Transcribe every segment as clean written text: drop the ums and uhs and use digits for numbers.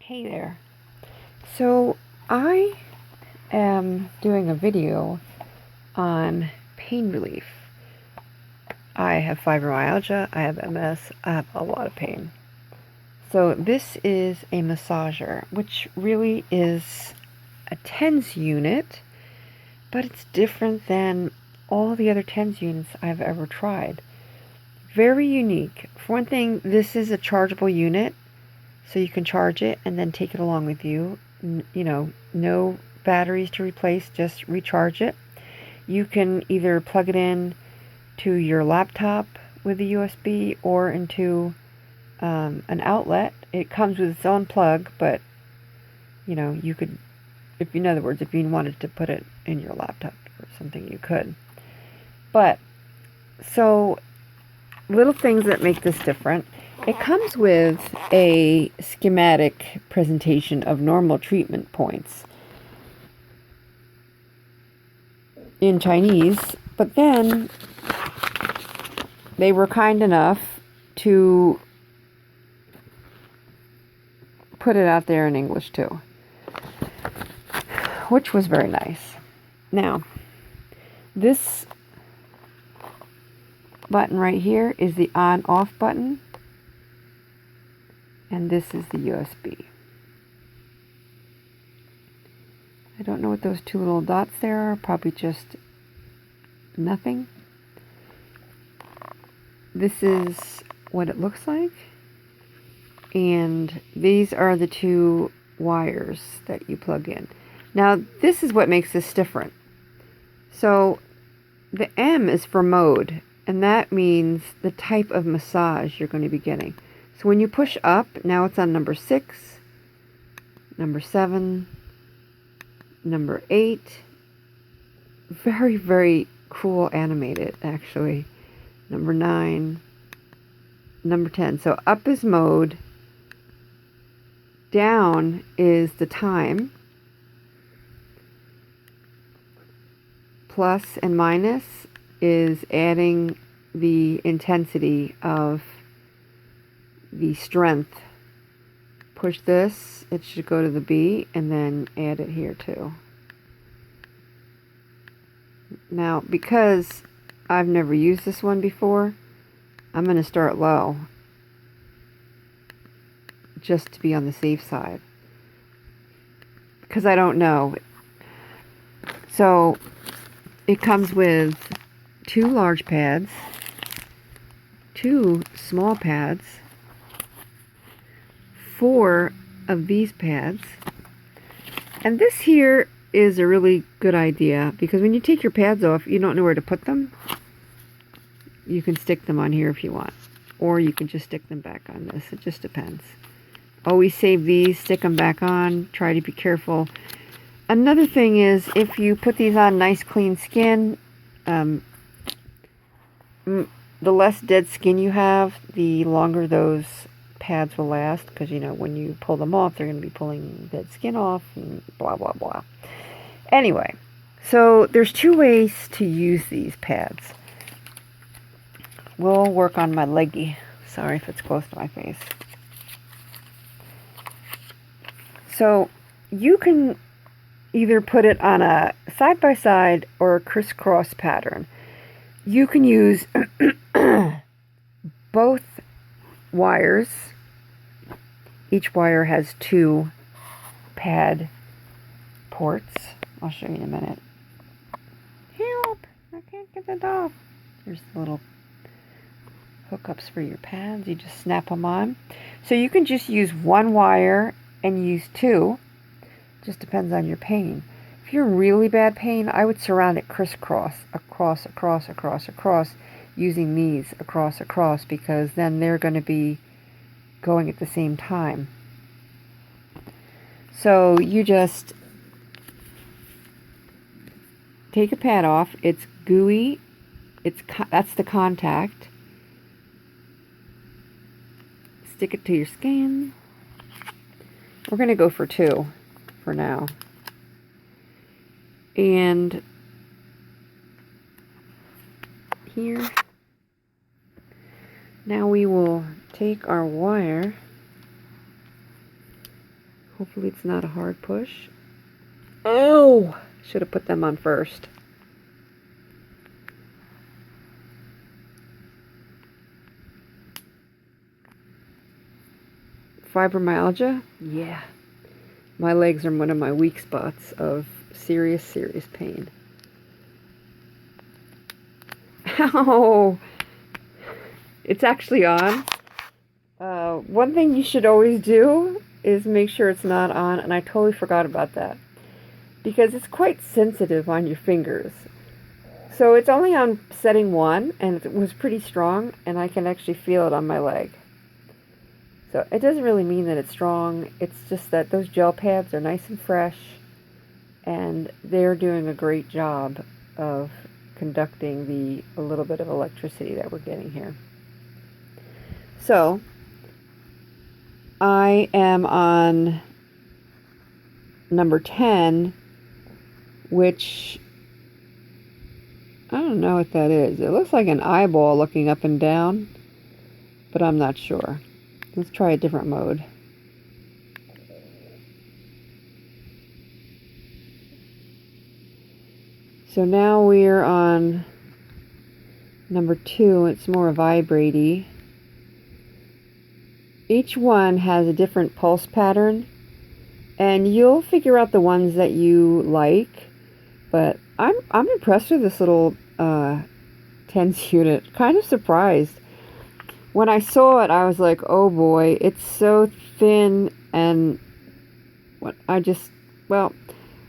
Hey there. So I am doing a video on pain relief. I have fibromyalgia, I have MS, I have a lot of pain. So this is a massager, which really is a TENS unit, but it's different than all the other TENS units I've ever tried. Very unique. For one thing, this is a chargeable unit, so you can charge it and then take it along with you. No batteries to replace, just recharge it. You can either plug it in to your laptop with a USB or into an outlet. It comes with its own plug, but you could, in other words, if you wanted to put it in your laptop or something, you could. But so little things that make this different. It comes with a schematic presentation of normal treatment points in Chinese, but then they were kind enough to put it out there in English too, which was very nice. Now, this button right here is the on-off button, and this is the USB. I don't know what those two little dots there are, probably just nothing. This is what it looks like, and these are the two wires that you plug in. Now this is what makes this different. So the M is for mode, and that means the type of massage you're going to be getting. So when you push up, now it's on number 6, number 7, number 8. Very, very cool animated, actually. Number 9, number 10. So up is mode, down is the time, plus and minus is adding the intensity of the strength. Push this, it should go to the B, and then add it here too. Now, because I've never used this one before, I'm going to start low, just to be on the safe side, because I don't know. So it comes with 2 large pads, 2 small pads, 4 of these pads, and this here is a really good idea, because when you take your pads off, you don't know where to put them. You can stick them on here if you want, or you can just stick them back on this. It just depends. Always save these, stick them back on, try to be careful. Another thing is, if you put these on nice clean skin, the less dead skin you have, the longer those pads will last, because when you pull them off, they're going to be pulling dead skin off and blah blah blah. Anyway, so there's 2 ways to use these pads. We'll work on my leggy. Sorry if it's close to my face. So you can either put it on a side-by-side or a crisscross pattern. You can use both wires. Each wire has 2 pad ports. I'll show you in a minute. Help! I can't get it off. Here's the little hookups for your pads. You just snap them on. So you can just use 1 wire and use 2. Just depends on your pain. If you're in really bad pain, I would surround it crisscross, across, using these across, because then they're going to be going at the same time. So you just take a pad off. It's gooey. That's the contact. Stick it to your skin. We're going to go for 2 for now. And here, now we will take our wire Hopefully it's not a hard push. Oh! Should have put them on first. Fibromyalgia? Yeah. My legs are one of my weak spots of serious, serious pain. Ow! It's actually on. One thing you should always do is make sure it's not on, and I totally forgot about that, because it's quite sensitive on your fingers. So it's only on setting 1, and it was pretty strong, and I can actually feel it on my leg. So it doesn't really mean that it's strong, it's just that those gel pads are nice and fresh, and they're doing a great job of conducting a little bit of electricity that we're getting here. So I am on number 10, which I don't know what that is. It looks like an eyeball looking up and down, but I'm not sure. Let's try a different mode. So now we're on number 2. It's more vibraty. Each one has a different pulse pattern, and you'll figure out the ones that you like. But I'm impressed with this little TENS unit. Kind of surprised. When I saw it, I was like, oh boy, it's so thin, and I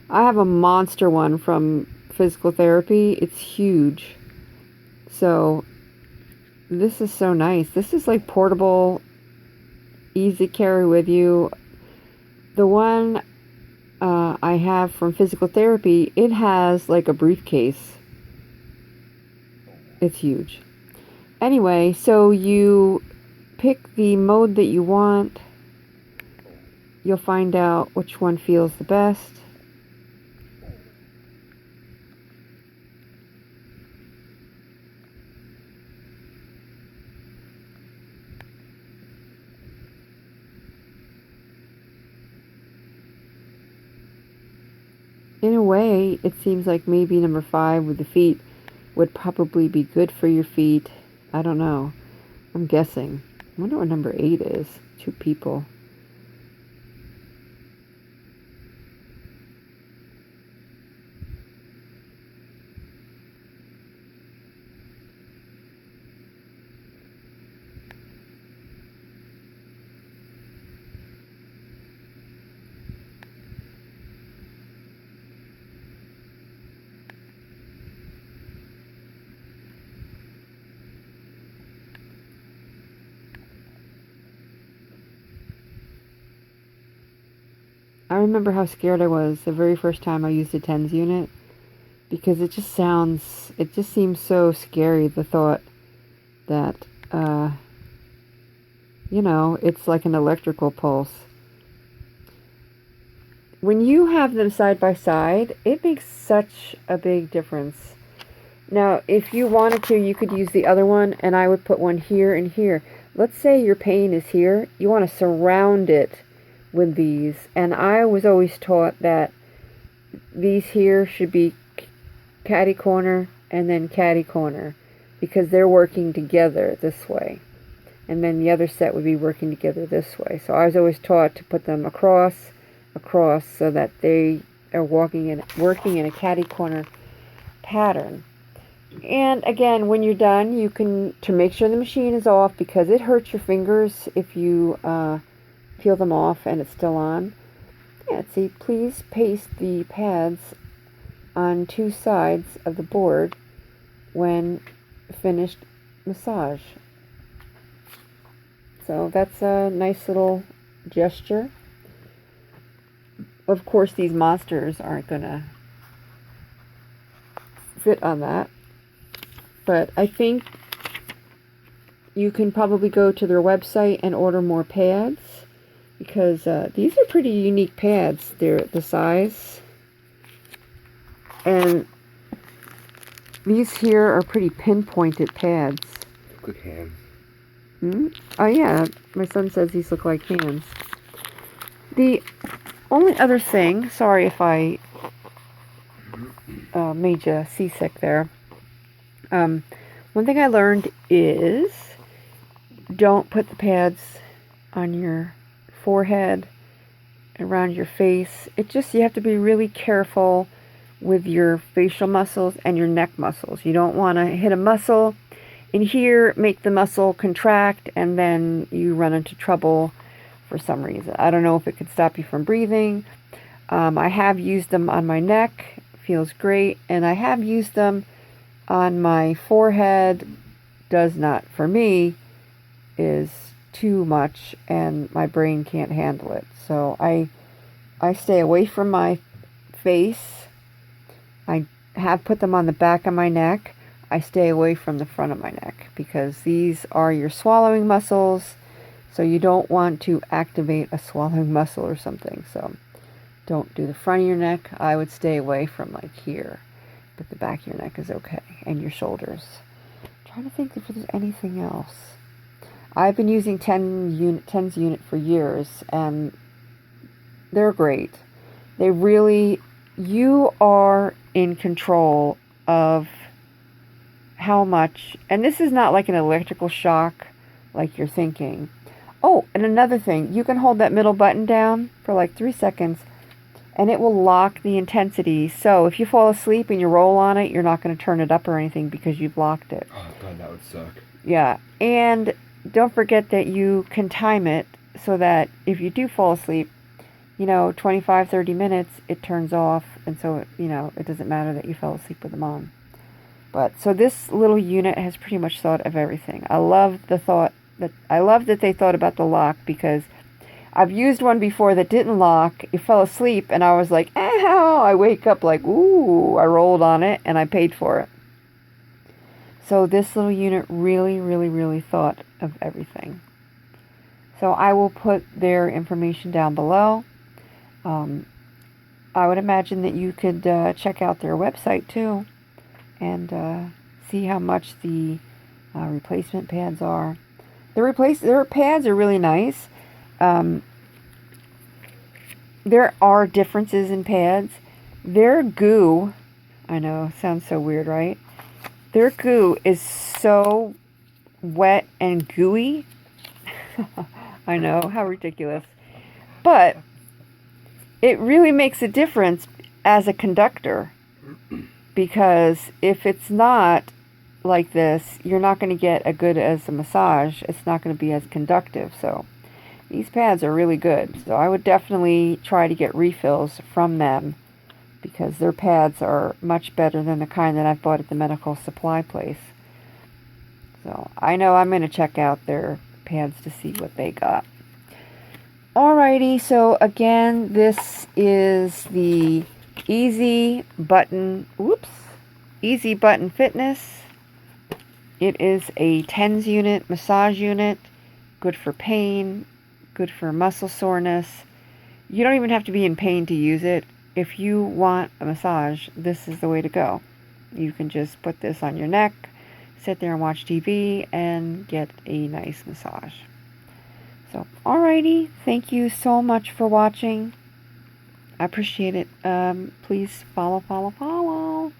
have a monster one from physical therapy. It's huge. So this is so nice. This is like portable, easy to carry with you. The one I have from physical therapy, it has like a briefcase. It's huge. Anyway, so you pick the mode that you want. You'll find out which one feels the best. In a way, it seems like maybe number 5 with the feet would probably be good for your feet. I don't know. I'm guessing. I wonder what number 8 is. 2 people. I remember how scared I was the very first time I used a TENS unit, because it just seems so scary, the thought that, it's like an electrical pulse. When you have them side by side, it makes such a big difference. Now, if you wanted to, you could use the other one, and I would put one here and here. Let's say your pain is here. You want to surround it with these, and I was always taught that these here should be catty corner and then catty corner, because they're working together this way, and then the other set would be working together this way. So I was always taught to put them across, so that they are working in a catty corner pattern. And again, when you're done, you can, to make sure the machine is off, because it hurts your fingers if you peel them off and it's still on. Yeah, see, please paste the pads on 2 sides of the board when finished massage. So that's a nice little gesture. Of course, these monsters aren't gonna fit on that, but I think you can probably go to their website and order more pads, because these are pretty unique pads. They're the size, and these here are pretty pinpointed pads. Look like hands. Oh yeah, my son says these look like hands. The only other thing, sorry if I made you seasick there. One thing I learned is don't put the pads on your forehead, around your face. You have to be really careful with your facial muscles and your neck muscles. You don't want to hit a muscle in here, make the muscle contract, and then you run into trouble for some reason. I don't know if it could stop you from breathing. I have used them on my neck. Feels great. And I have used them on my forehead. Does not, for me, is too much, and my brain can't handle it. So I stay away from my face. I have put them on the back of my neck. I stay away from the front of my neck because these are your swallowing muscles. So you don't want to activate a swallowing muscle or something. So don't do the front of your neck. I would stay away from like here, but the back of your neck is okay, and your shoulders. I'm trying to think if there's anything else. I've been using TENS Unit for years, and they're great. They really, you are in control of how much, and this is not like an electrical shock like you're thinking. Oh, and another thing, you can hold that middle button down for like 3 seconds, and it will lock the intensity. So if you fall asleep and you roll on it, you're not going to turn it up or anything because you've locked it. Oh God, that would suck. Yeah, and don't forget that you can time it so that if you do fall asleep, 25, 30 minutes, it turns off. And so, it doesn't matter that you fell asleep with them on. But so this little unit has pretty much thought of everything. I love that they thought about the lock, because I've used one before that didn't lock. It fell asleep and I was like, ow, I wake up like, ooh, I rolled on it and I paid for it. So this little unit really, really, really thought of everything. So I will put their information down below. I would imagine that you could check out their website too and see how much the replacement pads are. Their pads are really nice. There are differences in pads. Their goo, I know, sounds so weird, right? Their goo is so wet and gooey. I know, how ridiculous. But it really makes a difference as a conductor, because if it's not like this, you're not going to get a good as a massage. It's not going to be as conductive. So these pads are really good. So I would definitely try to get refills from them, because their pads are much better than the kind that I've bought at the medical supply place. So I know I'm going to check out their pads to see what they got. Alrighty, so again, this is the Easy Button Fitness. It is a TENS unit, massage unit, good for pain, good for muscle soreness. You don't even have to be in pain to use it. If you want a massage, this is the way to go. You can just put this on your neck, sit there and watch TV, and get a nice massage. So, alrighty, thank you so much for watching. I appreciate it. Please follow.